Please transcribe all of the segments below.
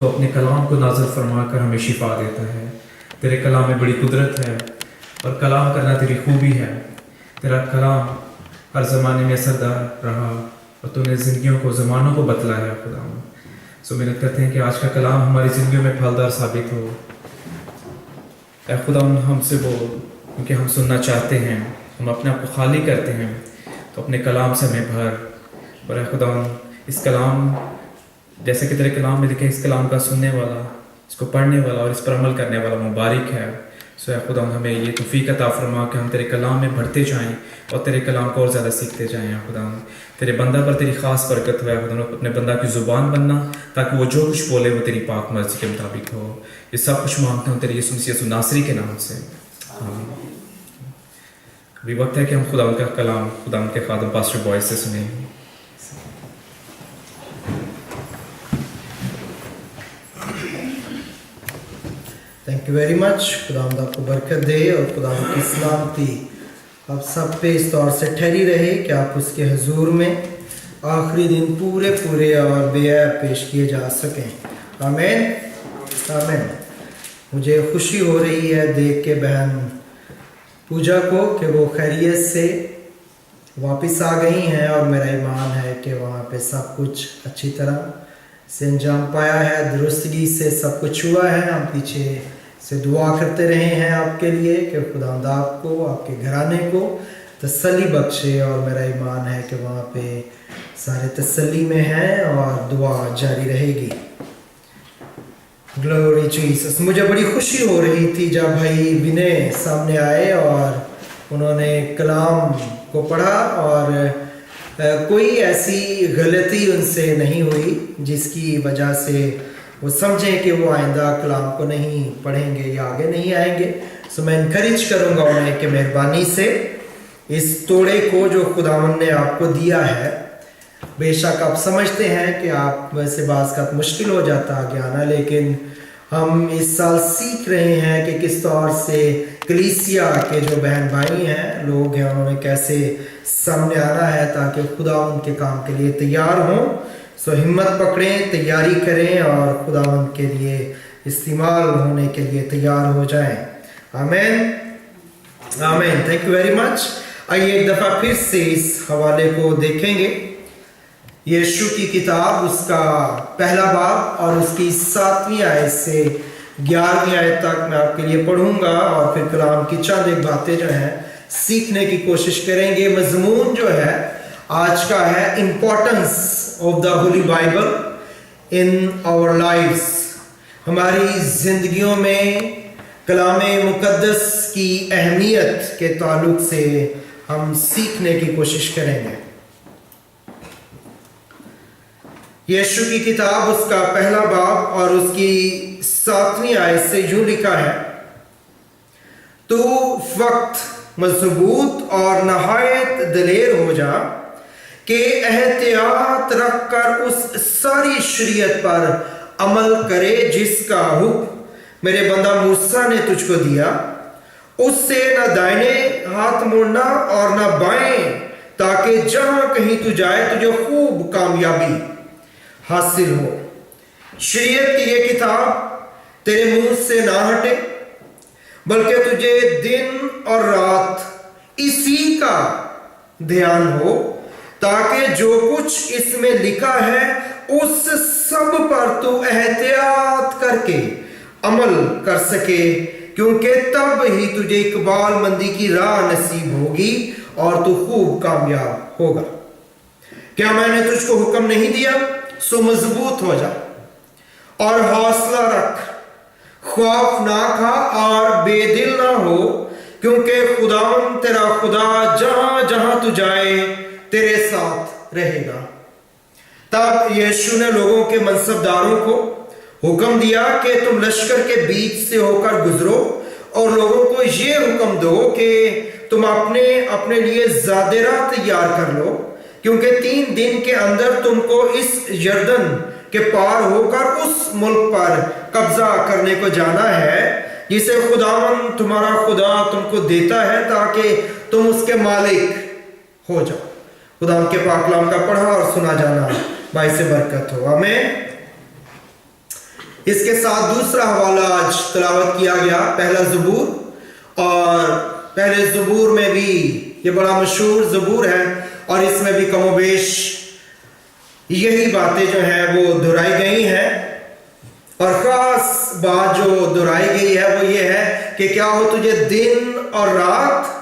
تو اپنے کلام کو نازل فرما کر ہمیں شفا دیتا ہے۔ تیرے کلام میں بڑی قدرت ہے اور کلام کرنا تیری خوبی ہے۔ تیرا کلام ہر زمانے میں اثردار رہا اور تو نے زندگیوں کو زمانوں کو بتلایا خدا۔ سو محنت کرتے ہیں کہ آج کا کلام ہماری زندگیوں میں پھلدار ثابت ہو۔ اے خدا ہم سے بول، کیونکہ ہم سننا چاہتے ہیں، ہم اپنے آپ کو خالی کرتے ہیں، تو اپنے کلام سے ہمیں بھر۔ اور اے خدا اس کلام جیسے کہ تیرے کلام میں لکھے، اس کلام کا سننے والا، اس کو پڑھنے والا اور اس پر عمل کرنے والا مبارک ہے۔ سو اے خدا ہمیں یہ توفیق عطا فرما کہ ہم تیرے کلام میں بڑھتے جائیں اور تیرے کلام کو اور زیادہ سیکھتے جائیں۔ اے خدا تیرے بندہ پر تیری خاص برکت ہو۔ اے خدا اپنے بندہ کی زبان بننا تاکہ وہ جو کچھ بولے وہ تیری پاک مرضی کے مطابق ہو۔ یہ سب کچھ مانگتا ہوں تیرے یسوع مسیح ناصری کے نام سے، آمین۔ ابھی وقت ہے کہ ہم خدا کا کلام خدا کے خادم پاسٹر بوائز سے سنیں۔ Thank you very much. خدا آپ کو برکت دے اور خدا کی سلامتی آپ سب پہ اس طور سے ٹھہری رہے کہ آپ اس کے حضور میں آخری دن پورے اور بے عیب پیش کیے جا سکیں۔ آمین آمین۔ مجھے خوشی ہو رہی ہے دیکھ کے بہن پوجا کو کہ وہ خیریت سے واپس آ گئی ہیں، اور میرا ایمان ہے کہ وہاں پہ سب کچھ اچھی طرح سے انجام پایا ہے، درستگی سے سب کچھ ہوا ہے۔ ہم پیچھے سے دعا کرتے رہے ہیں آپ کے لیے کہ خداوند آپ کو، آپ کے گھرانے کو تسلی بخشے، اور میرا ایمان ہے کہ وہاں پہ سارے تسلی میں ہیں اور دعا جاری رہے گی۔ Glory Jesus. مجھے بڑی خوشی ہو رہی تھی جب بھائی ونے سامنے آئے اور انہوں نے کلام کو پڑھا، اور کوئی ایسی غلطی ان سے نہیں ہوئی جس کی وجہ سے وہ سمجھیں کہ وہ آئندہ کلام کو نہیں پڑھیں گے یا آگے نہیں آئیں گے۔ سو میں انکریج کروں گا انہیں کہ مہربانی سے اس توڑے کو جو خداوند نے آپ کو دیا ہے، بے شک آپ سمجھتے ہیں کہ آپ ویسے بعض کا مشکل ہو جاتا آگے آنا، لیکن ہم اس سال سیکھ رہے ہیں کہ کس طور سے کلیسیا کے جو بہن بھائی ہیں، لوگ ہیں، انہوں نے کیسے سامنے آنا ہے تاکہ خدا ان کے کام کے لیے تیار ہوں۔ سو ہمت پکڑیں، تیاری کریں اور خداوند کے لیے استعمال ہونے کے لیے تیار ہو جائیں۔ آمین آمین۔ Thank you very much. آئیے ایک دفعہ پھر سے اس حوالے کو دیکھیں گے۔ یشوع کی کتاب، اس کا پہلا باب اور اس کی 7ویں آیت سے 11ویں آیت تک میں آپ کے لیے پڑھوں گا، اور پھر کلام کی چند ایک باتیں جو ہیں سیکھنے کی کوشش کریں گے۔ مضمون جو ہے آج کا ہے importance of the holy Bible in our lives. ہماری زندگیوں میں کلام مقدس کی اہمیت کے تعلق سے ہم سیکھنے کی کوشش کریں گے۔ یشوع کی کتاب، اس کا پہلا باب اور اس کی 7ویں آیت سے یوں لکھا ہے، تو وقت مضبوط اور نہایت دلیر ہو جا کہ احتیاط رکھ کر اس ساری شریعت پر عمل کرے جس کا حکم میرے بندہ موسیٰ نے تجھ کو دیا، اس سے نہ دائنے ہاتھ مڑنا اور نہ بائیں، تاکہ جہاں کہیں تو جائے تجھے خوب کامیابی حاصل ہو۔ شریعت کی یہ کتاب تیرے منہ سے نہ ہٹے، بلکہ تجھے دن اور رات اسی کا دھیان ہو، تاکہ جو کچھ اس میں لکھا ہے اس سب پر تو احتیاط کر کے عمل کر سکے، کیونکہ تب ہی تجھے اقبال مندی کی راہ نصیب ہوگی اور تو خوب کامیاب ہوگا۔ کیا میں نے تجھ کو حکم نہیں دیا؟ سو مضبوط ہو جا اور حوصلہ رکھ، خوف نہ کھا اور بے دل نہ ہو، کیونکہ خداوند تیرا خدا جہاں جہاں تو جائے تیرے ساتھ رہے گا۔ تب یشوع نے لوگوں کے منصبداروں کو حکم دیا کہ تم لشکر کے بیچ سے ہو کر گزرو اور لوگوں کو یہ حکم دو کہ تم اپنے لیے زادرہ تیار کر لو، کیونکہ 3 دن کے اندر تم کو اس یردن کے پار ہو کر اس ملک پر قبضہ کرنے کو جانا ہے جسے خداوند تمہارا خدا تم کو دیتا ہے، تاکہ تم اس کے مالک ہو جاؤ۔ خداوند کے پاک کلام کا پڑھا اور سنا جانا باعث برکت ہو۔ آمین۔ اس کے ساتھ دوسرا حوالہ آج تلاوت کیا گیا، پہلا زبور، اور پہلے زبور میں بھی یہ بڑا مشہور زبور ہے اور اس میں بھی کم و بیش یہی باتیں جو ہیں وہ دہرائی گئی ہیں، اور خاص بات جو دہرائی گئی ہے وہ یہ ہے کہ کیا ہو تجھے دن اور رات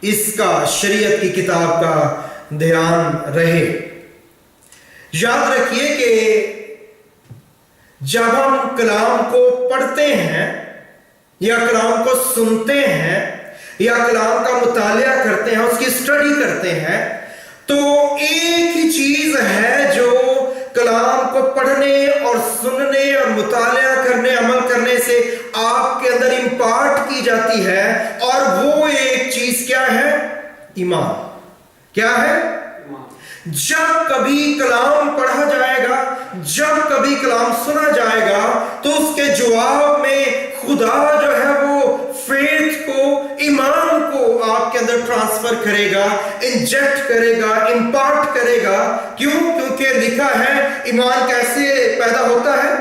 اس کا، شریعت کی کتاب کا دھیان رہے۔ یاد رکھیے کہ جب ہم کلام کو پڑھتے ہیں یا کلام کو سنتے ہیں یا کلام کا مطالعہ کرتے ہیں، اس کی اسٹڈی کرتے ہیں، تو ایک ہی چیز ہے جو کلام کو پڑھنے اور سننے اور مطالعہ کرنے، عمل کرنے سے آپ کے اندر امپارٹ کی جاتی ہے، اور وہ ایک چیز کیا ہے؟ ایمان۔ کیا ہے؟ جب کبھی کلام پڑھا جائے گا، جب کبھی کلام سنا جائے گا، تو اس کے جواب میں خدا جو ہے وہ فیتھ کو، ایمان کو آپ کے اندر ٹرانسفر کرے گا، انجیکٹ کرے گا، امپارٹ کرے گا۔ کیوں؟ کیونکہ لکھا ہے ایمان کیسے پیدا ہوتا ہے؟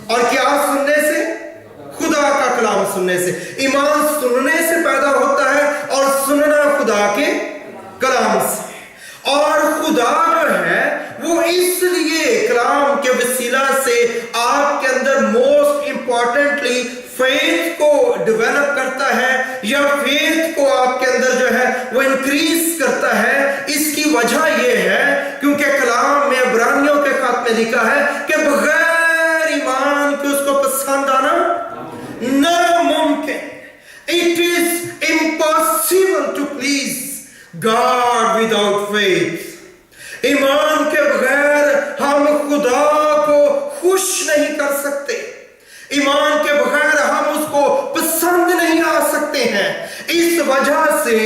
اور کیا سننے سے؟ خدا کا کلام سننے سے۔ ایمان سننے سے پیدا ہوتا ہے اور سننا خدا کے کلام سے۔ اور خدا جو ہے وہ اس لیے کلام کے وسیلہ سے آپ کے اندر موسٹ امپورٹنٹلی فیتھ کو ڈیولپ کرتا ہے، یا فیتھ کو آپ کے اندر جو ہے وہ انکریز کرتا ہے۔ اس کی وجہ یہ ہے کیونکہ کلام میں عبرانیوں کے خط میں لکھا ہے کہ بغیر ایمان کے اس کو پسند آنا ناممکن۔ It is impossible to please God without faith۔ ایمان کے بغیر ہم خدا کو خوش نہیں کر سکتے، ایمان کے بغیر ہم اس کو پسند نہیں آ سکتے ہیں۔ اس وجہ سے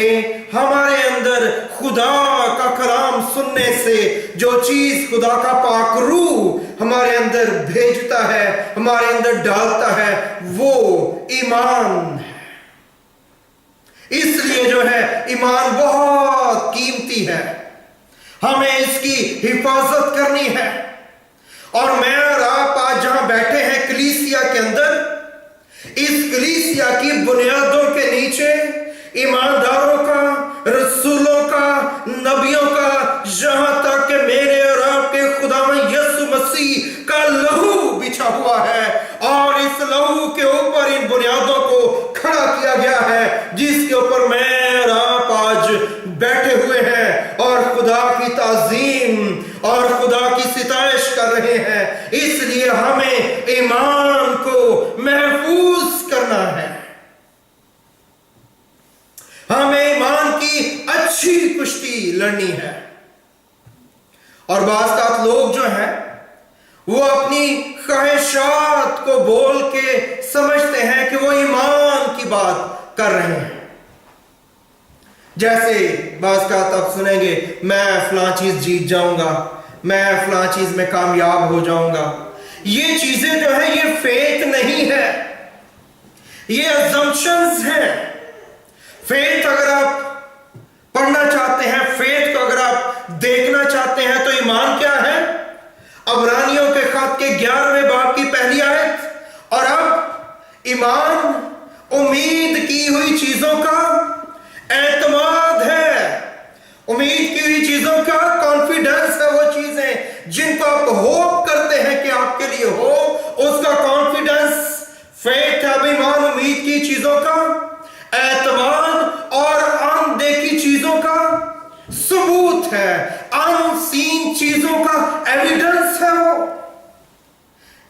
ہمارے اندر خدا کا کلام سننے سے جو چیز خدا کا پاک روح ہمارے اندر بھیجتا ہے، ہمارے اندر ڈالتا ہے، وہ ایمان ہے۔ اس لیے جو ہے ایمان بہت قیمتی ہے، ہمیں اس کی حفاظت کرنی ہے۔ اور میں اور آپ آج جہاں بیٹھے ہیں کلیسیا کے اندر، اس کلیسیا کی بنیادوں کے نیچے ایمانداروں کا، رسولوں کا، نبیوں کا، یہاں تک کہ میرے اور آپ کے خداوند یسوع مسیح کا لہو بچھا ہوا ہے، اور اس لہو کے اوپر ان بنیادوں کو کھڑا کیا گیا ہے جس کے اوپر میں اور آپ آج بیٹھے ہوئے ہیں اور خدا کی تعظیم اور خدا کی ستائش کر رہے ہیں۔ اس لیے ہمیں ایمان کو محفوظ کرنا ہے، ہمیں ایمان کی اچھی کشتی لڑنی ہے۔ اور بعض اوقات لوگ جو ہیں وہ اپنی خواہشات کو بول کے سمجھتے ہیں کہ وہ ایمان کی بات کر رہے ہیں۔ جیسے بعض اوقات آپ سنیں گے میں فلاں چیز جیت جاؤں گا، میں فلاں چیز میں کامیاب ہو جاؤں گا۔ یہ چیزیں جو ہیں یہ فیتھ نہیں ہے، یہ assumptions ہیں۔ فیتھ اگر آپ پڑھنا چاہتے ہیں، فیتھ کو اگر آپ دیکھنا چاہتے ہیں تو ایمان کیا ہے؟ عبرانیوں کے خط کے 11ویں باب کی پہلی آیت، اور اب ایمان امید کی ہوئی چیزوں کا اعتماد ہے۔ امید کی ہوئی چیزوں کا کانفیڈنس ہے، وہ چیزیں جن کو آپ ہوپ کرتے ہیں کہ آپ کے لیے ہو، اس کا کانفیڈنس فیتھ ہے۔ اب ایمان امید کی چیزوں کا اعتماد اور اندیکھی چیزوں کا ثبوت ہے، ان سین چیزوں کا ایویڈنس ہے۔ وہ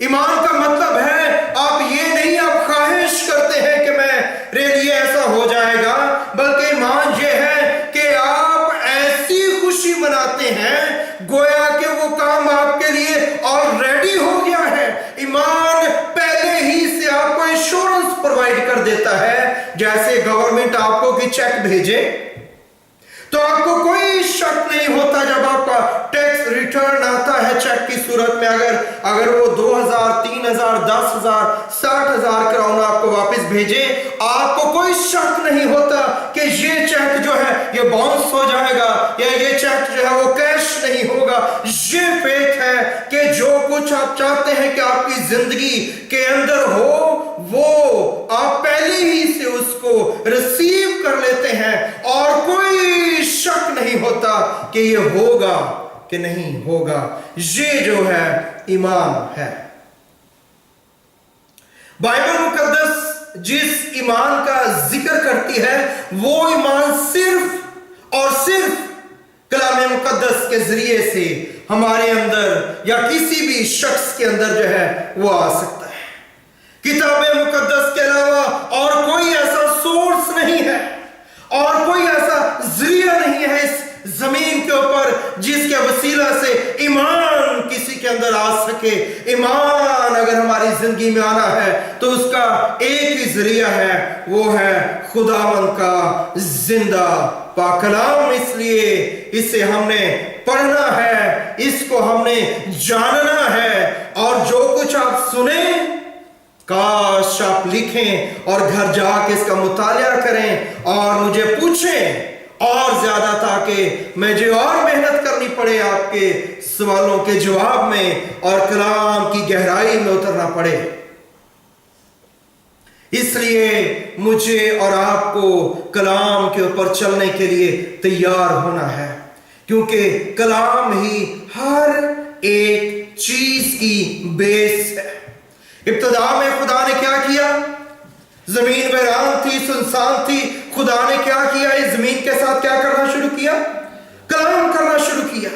ایمان کا مطلب ہے آپ یہ نہیں آپ خواہش کرتے ہیں کہ میرے لیے ایسا ہو جائے گا، بلکہ ایمان یہ ہے کہ آپ ایسی خوشی مناتے ہیں گویا کہ وہ کام آپ کے لیے آلریڈی ہو گیا ہے۔ ایمان پہلے ہی سے آپ کو انشورنس پرووائڈ کر دیتا ہے۔ جیسے گورنمنٹ آپ کو کہ چیک بھیجے تو آپ کو کوئی شک نہیں ہوتا جب آپ کا ٹیکس ریٹرن آتا ہے چیک کی صورت میں، اگر وہ 2000 3000 10,000 60,000 کراؤن آپ کو واپس بھیجے، آپ کو کوئی شک نہیں ہوتا کہ یہ چیک جو ہے یہ باؤنس ہو جائے گا یا یہ چیک جو ہے وہ کیش نہیں نہیں ہوگا. یہ فیتھ ہے کہ جو کچھ آپ چاہتے ہیں کہ آپ کی زندگی کے اندر ہو وہ آپ پہلے ہی سے اس کو ریسیو کر لیتے ہیں اور کوئی شک نہیں ہوتا کہ یہ ہوگا کہ نہیں ہوگا. یہ جو ہے ایمان ہے. بائبل مقدس جس ایمان کا ذکر کرتی ہے وہ ایمان صرف اور صرف کلام مقدس کے ذریعے سے ہمارے اندر یا کسی بھی شخص کے اندر جو ہے وہ آ سکتا ہے. کتاب مقدس کے علاوہ اور کوئی ایسا سورس نہیں ہے اور کوئی ایسا ذریعہ نہیں ہے اس زمین کے اوپر جس کے وسیلہ سے ایمان کسی کے اندر آ سکے. ایمان اگر ہماری زندگی میں آنا ہے تو اس کا ایک ہی ذریعہ ہے, وہ ہے خداوند کا زندہ پاک کلام. اس لیے اسے ہم نے پڑھنا ہے, اس کو ہم نے جاننا ہے, اور جو کچھ آپ سنیں کاش آپ لکھیں اور گھر جا کے اس کا مطالعہ کریں اور مجھے پوچھیں اور زیادہ, تاکہ مجھے اور محنت کرنی پڑے آپ کے سوالوں کے جواب میں اور کلام کی گہرائی میں اترنا پڑے. اس لیے مجھے اور آپ کو کلام کے اوپر چلنے کے لیے تیار ہونا ہے, کیونکہ کلام ہی ہر ایک چیز کی بیس ہے. ابتدا میں خدا نے کیا کیا؟ زمین ویران تھی, سنسان تھی. خدا نے کیا کیا؟ اس زمین کے ساتھ کیا کرنا شروع کیا؟ کلام کرنا شروع کیا,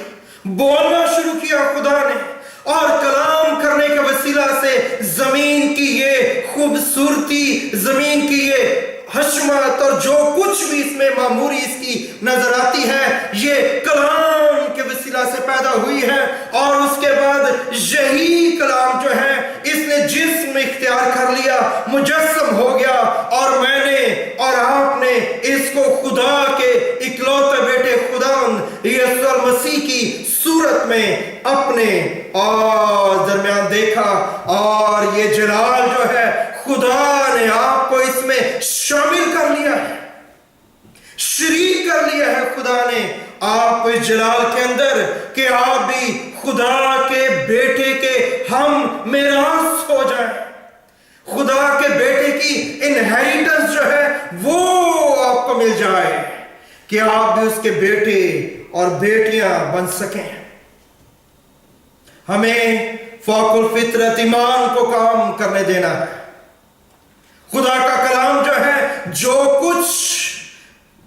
بولنا شروع کیا خدا نے, اور کلام کرنے کے وسیلہ سے زمین کی یہ خوبصورتی, زمین کی یہ حشمت اور جو کچھ بھی اس میں معموری اس کی نظر آتی ہے یہ کلام کے وسیلہ سے پیدا ہوئی ہے. اور اس کے بعد یہی کلام جو ہے اس نے جسم اختیار کر لیا, مجسم ہو گیا, اور میں نے اور آپ نے اس کو خدا کے اکلوتے بیٹے خداوند یسوع مسیح کی صورت میں اپنے اور درمیان دیکھا. اور یہ جلال جو ہے خدا نے آپ کو اس میں شامل کر لیا ہے, شریک کر لیا ہے. خدا نے آپ کو اس جلال کے اندر کہ آپ بھی خدا کے بیٹے کے ہم میراث ہو جائیں. خدا کے بیٹے کی انہیریٹنس جو ہے وہ آپ کو مل جائے کہ آپ بھی اس کے بیٹے اور بیٹیاں بن سکیں. ہمیں فوق الفطرت ایمان کو کام کرنے دینا ہے. خدا کا کلام جو ہے, جو کچھ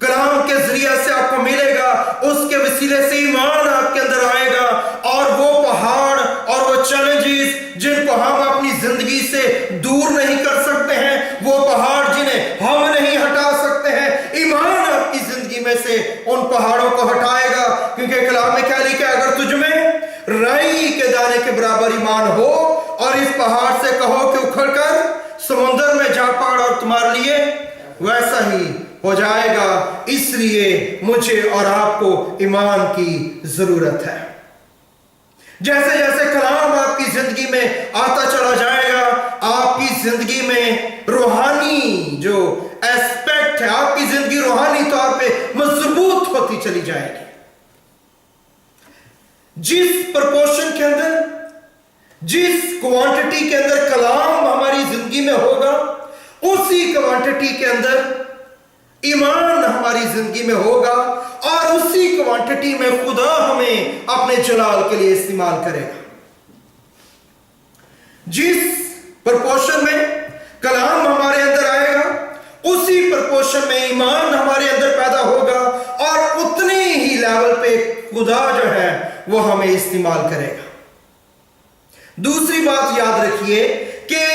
کلام کے ذریعے سے آپ کو ملے گا اس کے وسیلے سے ایمان آپ کے اندر آئے گا, اور وہ پہاڑ اور وہ چیلنجز جن کو ہم اپنی زندگی سے دور نہیں کر سکتے ہیں, وہ پہاڑ جنہیں ہم نہیں ہٹا سکتے ہیں, ایمان آپ کی زندگی میں سے ان پہاڑوں کو ہٹائے گا. کیونکہ کلام میں کیا لکھا ہے؟ اگر تجھ میں رائی کے دانے کے برابر ایمان ہو اور اس پہاڑ سے کہو کہ اکھڑ کر سمندر میں جا پڑ اور تمہارے لیے ویسا ہی ہو جائے گا. اس لیے مجھے اور آپ کو ایمان کی ضرورت ہے. جیسے جیسے کلام آپ کی زندگی میں آتا چلا جائے گا, آپ کی زندگی میں روحانی جو ایسپیکٹ ہے, آپ کی زندگی روحانی طور پہ مضبوط ہوتی چلی جائے گی. جس پرپورشن کے اندر, جس کوانٹٹی کے اندر کلام ہماری زندگی میں ہوگا, اسی کوانٹٹی کے اندر ایمان ہماری زندگی میں ہوگا, اور اسی کوانٹٹی میں خدا ہمیں اپنے جلال کے لیے استعمال کرے گا. جس پرپورشن میں کلام ہمارے اندر آئے گا اسی پرپورشن میں ایمان ہمارے اندر پیدا ہوگا, اور اتنے ہی لیول پہ خدا جو ہے وہ ہمیں استعمال کرے گا. دوسری بات یاد رکھیے کہ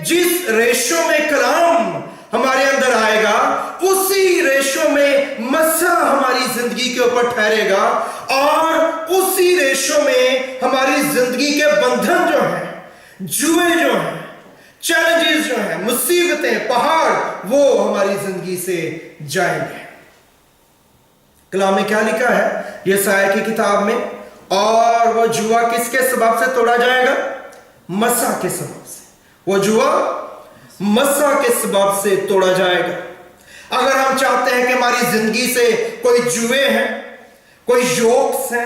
جس ریشو میں کلام ہمارے اندر آئے گا اسی ریشو میں مسا ہماری زندگی کے اوپر ٹھہرے گا, اور اسی ریشو میں ہماری زندگی کے بندھن جو ہیں, جوئے جو ہیں, چیلنجز جو ہیں, مصیبتیں, پہاڑ, وہ ہماری زندگی سے جائیں گے. کلام میں کیا لکھا ہے یسایا کی کتاب میں؟ اور وہ جوا کس کے سبب سے توڑا جائے گا؟ مسا کے سبب سے. وہ جوا مسا کے سبب سے توڑا جائے گا. اگر ہم چاہتے ہیں کہ ہماری زندگی سے کوئی جوئے ہیں, کوئی یوکس ہیں,